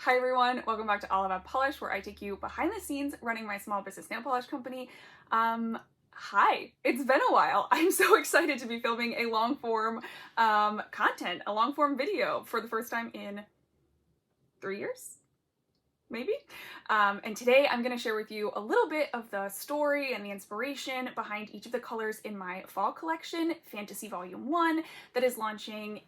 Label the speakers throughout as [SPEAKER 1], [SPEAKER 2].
[SPEAKER 1] Hi everyone, welcome back to All About Polish, where I take you behind the scenes running my small business nail polish company. Hi, it's been a while. I'm so excited to be filming a long form content, a long form video for the first time in 3 years? Maybe. And today I'm going to share with you a little bit of the story and the inspiration behind each of the colors in my fall collection, Fantasy Volume 1, that is launching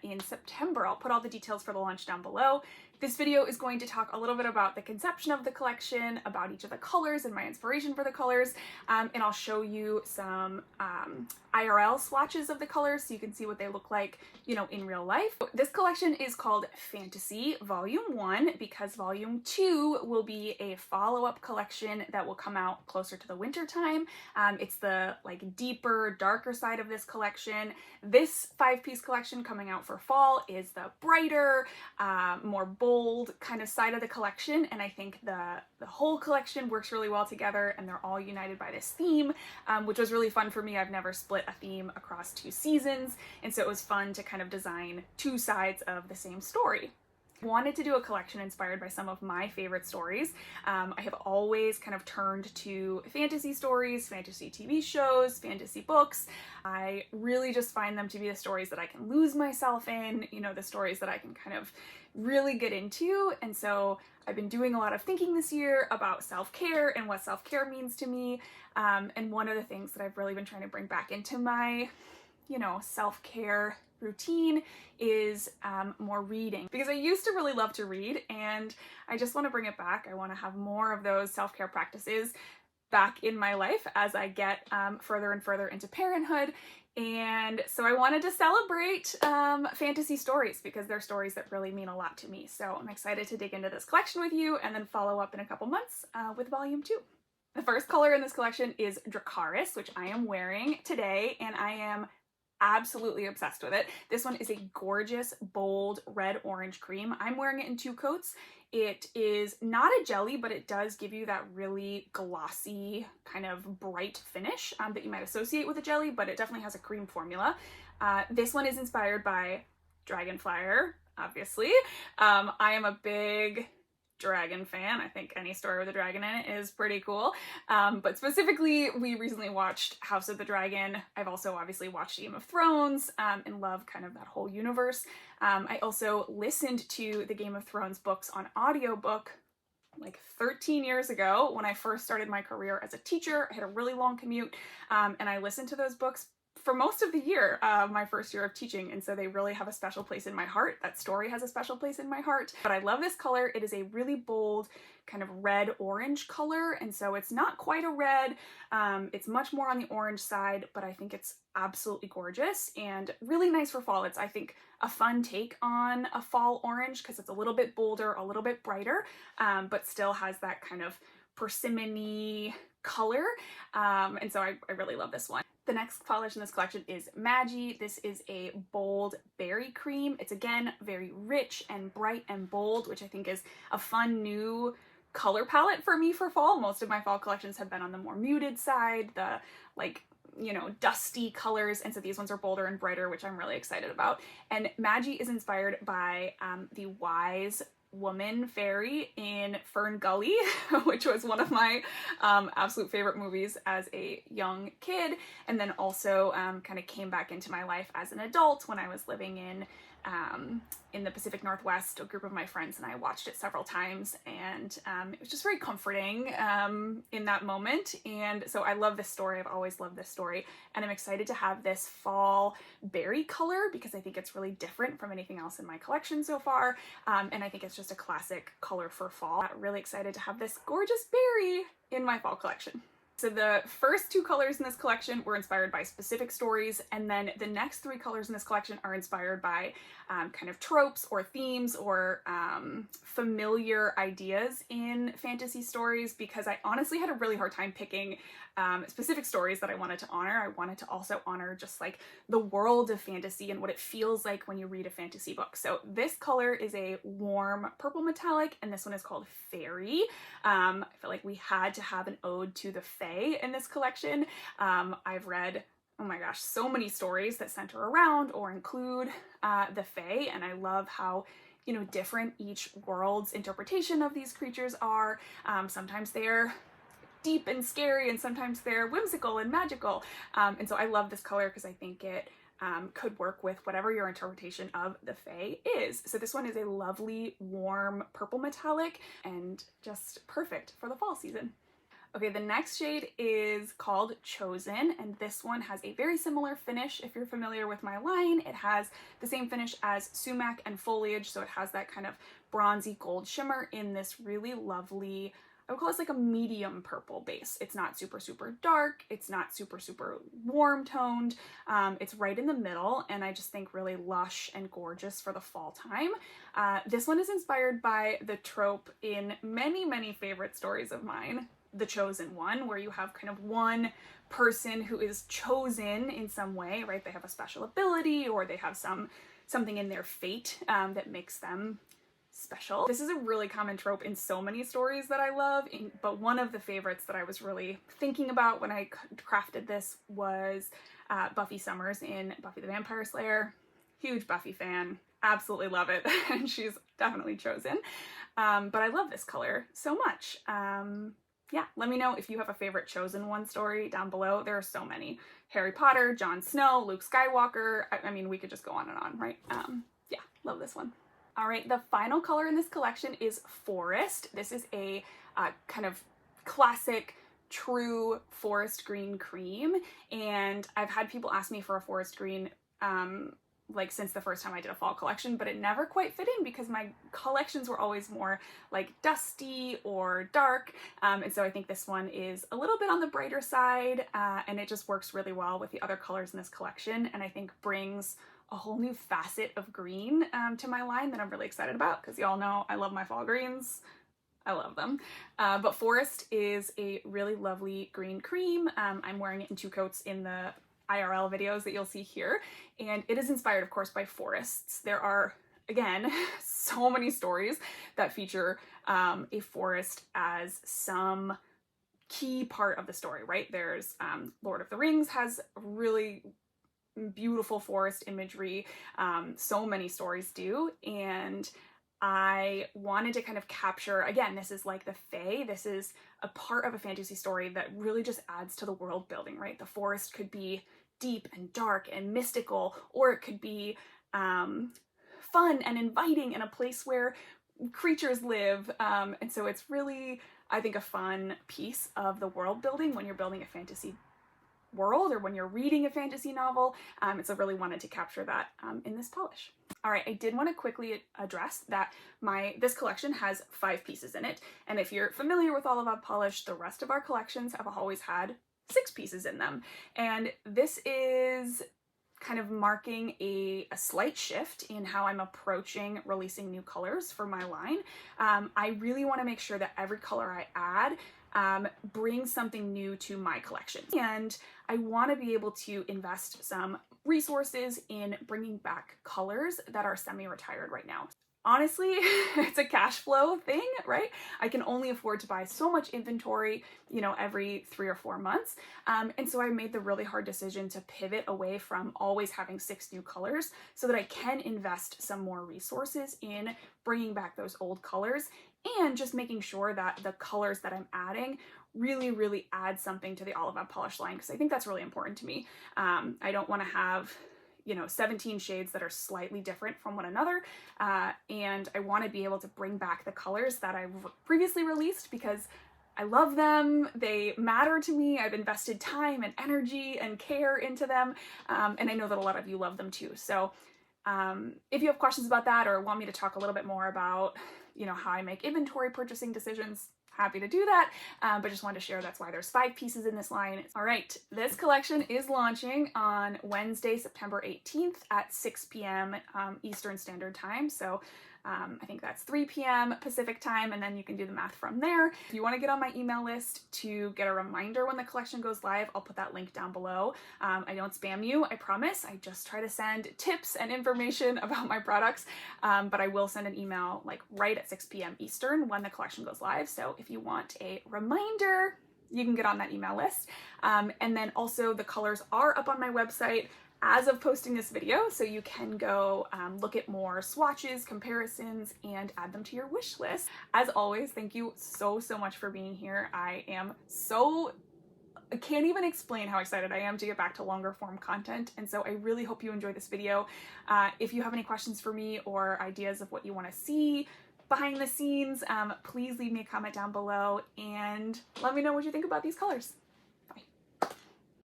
[SPEAKER 1] in September. I'll put all the details for the launch down below. This video is going to talk a little bit about the conception of the collection, about each of the colors and my inspiration for the colors, and I'll show you some IRL swatches of the colors so you can see what they look like, in real life. This collection is called Fantasy Volume 1 because Volume 2 will be a follow-up collection that will come out closer to the winter time. It's the deeper, darker side of this collection. This 5-piece collection coming out for fall is the brighter, more bold kind of side of the collection, and I think the whole collection works really well together, and they're all united by this theme, which was really fun for me. I've never split a theme across 2 seasons, and so it was fun to kind of design 2 sides of the same story. I wanted to do a collection inspired by some of my favorite stories. I have always kind of turned to fantasy stories, fantasy TV shows, fantasy books. I really just find them to be the stories that I can lose myself in, the stories that I can kind of really get into. And so I've been doing a lot of thinking this year about self-care and what self-care means to me. And one of the things that I've really been trying to bring back into my self-care routine is more reading, because I used to really love to read and I just want to bring it back. I want to have more of those self-care practices back in my life as I get further and further into parenthood. And so I wanted to celebrate fantasy stories because they're stories that really mean a lot to me. So I'm excited to dig into this collection with you and then follow up in a couple months with Volume 2. The first color in this collection is Dracos, which I am wearing today, and I am absolutely obsessed with it. This one is a gorgeous, bold red-orange cream. I'm wearing it in 2 coats. It is not a jelly, but it does give you that really glossy, kind of bright finish that you might associate with a jelly, but it definitely has a cream formula. This one is inspired by Dragonflyer, obviously. I am a big dragon fan. I think any story with a dragon in it is pretty cool. But specifically, we recently watched House of the Dragon. I've also obviously watched Game of Thrones and love kind of that whole universe. I also listened to the Game of Thrones books on audiobook like 13 years ago when I first started my career as a teacher. I had a really long commute, and I listened to those books for most of the year, my first year of teaching, and so they really have a special place in my heart. That story has a special place in my heart. But I love this color. It is a really bold kind of red-orange color, and so it's not quite a red. It's much more on the orange side, but I think it's absolutely gorgeous and really nice for fall. It's, I think, a fun take on a fall orange because it's a little bit bolder, a little bit brighter, but still has that kind of persimmon-y color, and so I really love this one. The next polish in this collection is Magie. This is a bold berry cream. It's again very rich and bright and bold, which I think is a fun new color palette for me for fall. Most of my fall collections have been on the more muted side, the dusty colors, and so these ones are bolder and brighter, which I'm really excited about. And Magie is inspired by the wise woman fairy in Fern Gully, which was one of my absolute favorite movies as a young kid, and then also kind of came back into my life as an adult when I was living in the Pacific Northwest. A group of my friends and I watched it several times, and it was just very comforting in that moment. And so I love this story. I've always loved this story, and I'm excited to have this fall berry color because I think it's really different from anything else in my collection so far, and I think it's just a classic color for fall. I'm really excited to have this gorgeous berry in my fall collection. So the first 2 colors in this collection were inspired by specific stories, and then the next 3 colors in this collection are inspired by kind of tropes or themes or familiar ideas in fantasy stories, because I honestly had a really hard time picking specific stories that I wanted to honor. I wanted to also honor just like the world of fantasy and what it feels like when you read a fantasy book. So this color is a warm purple metallic, and this one is called Fairy. I feel like we had to have an ode to the Fae in this collection. I've read, oh my gosh, so many stories that center around or include the Fae, and I love how you know, different each world's interpretation of these creatures are. Sometimes they're deep and scary, and sometimes they're whimsical and magical. And so I love this color because I think it could work with whatever your interpretation of the Fae is. So this one is a lovely, warm purple metallic and just perfect for the fall season. Okay, the next shade is called Chosen, and this one has a very similar finish. If you're familiar with my line, it has the same finish as sumac and foliage, so it has that kind of bronzy gold shimmer in this really lovely, I would call this like a medium purple base. It's not super, super dark. It's not super, super warm toned. It's right in the middle, and I just think really lush and gorgeous for the fall time. This one is inspired by the trope in many, many favorite stories of mine, the chosen one, where you have kind of one person who is chosen in some way, right? They have a special ability, or they have something in their fate that makes them special. This is a really common trope in so many stories that I love, but one of the favorites that I was really thinking about when I crafted this was Buffy Summers in Buffy the Vampire Slayer. Huge Buffy fan, absolutely love it, and she's definitely chosen. But I love this color so much. Yeah, let me know if you have a favorite Chosen One story down below. There are so many. Harry Potter, Jon Snow, Luke Skywalker. I mean, we could just go on and on, right? Yeah, love this one. All right, the final color in this collection is Forest. This is a kind of classic, true forest green cream, and I've had people ask me for a forest green like since the first time I did a fall collection, but it never quite fit in because my collections were always more like dusty or dark, and so I think this one is a little bit on the brighter side, and it just works really well with the other colors in this collection, and I think brings a whole new facet of green to my line that I'm really excited about, because y'all know I love my fall greens. I love them. But Forest is a really lovely green cream. I'm wearing it in 2 coats in the IRL videos that you'll see here, and it is inspired, of course, by forests. There are, again, so many stories that feature a forest as some key part of the story, right? There's Lord of the Rings has really beautiful forest imagery. So many stories do, and I wanted to kind of capture, again, this is like the Fae, this is a part of a fantasy story that really just adds to the world building, right? The forest could be deep and dark and mystical, or it could be fun and inviting and a place where creatures live, and so it's really, I think, a fun piece of the world building when you're building a fantasy world or when you're reading a fantasy novel. So really wanted to capture that in this polish. All right, I did want to quickly address that this collection has 5 pieces in it, and if you're familiar with all of our polish, the rest of our collections have always had 6 pieces in them, and this is kind of marking a slight shift in how I'm approaching releasing new colors for my line. I really want to make sure that every color I add brings something new to my collection, and I want to be able to invest some resources in bringing back colors that are semi-retired right now. Honestly, it's a cash flow thing, right? I can only afford to buy so much inventory, you know, every 3 or 4 months. And so I made the really hard decision to pivot away from always having 6 new colors so that I can invest some more resources in bringing back those old colors and just making sure that the colors that I'm adding really, really add something to the All About Polish line, because I think that's really important to me. I don't want to have, you know, 17 shades that are slightly different from one another, and I want to be able to bring back the colors that I've previously released because I love them, they matter to me, I've invested time and energy and care into them, and I know that a lot of you love them too. So if you have questions about that or want me to talk a little bit more about, you know, how I make inventory purchasing decisions, happy to do that, but just wanted to share that's why there's 5 pieces in this line. All right, this collection is launching on Wednesday, September 18th at 6 p.m. Eastern Standard Time. So I think that's 3 p.m. Pacific time, and then you can do the math from there. If you want to get on my email list to get a reminder when the collection goes live, I'll put that link down below. I don't spam you, I promise. I just try to send tips and information about my products, but I will send an email like right at 6 p.m. Eastern when the collection goes live. So if you want a reminder, you can get on that email list. And then also the colors are up on my website. as of posting this video, so you can go look at more swatches, comparisons, and add them to your wish list. As always, thank you so much for being here. I can't even explain how excited I am to get back to longer form content, and so I really hope you enjoyed this video. If you have any questions for me or ideas of what you want to see behind the scenes, please leave me a comment down below and let me know what you think about these colors.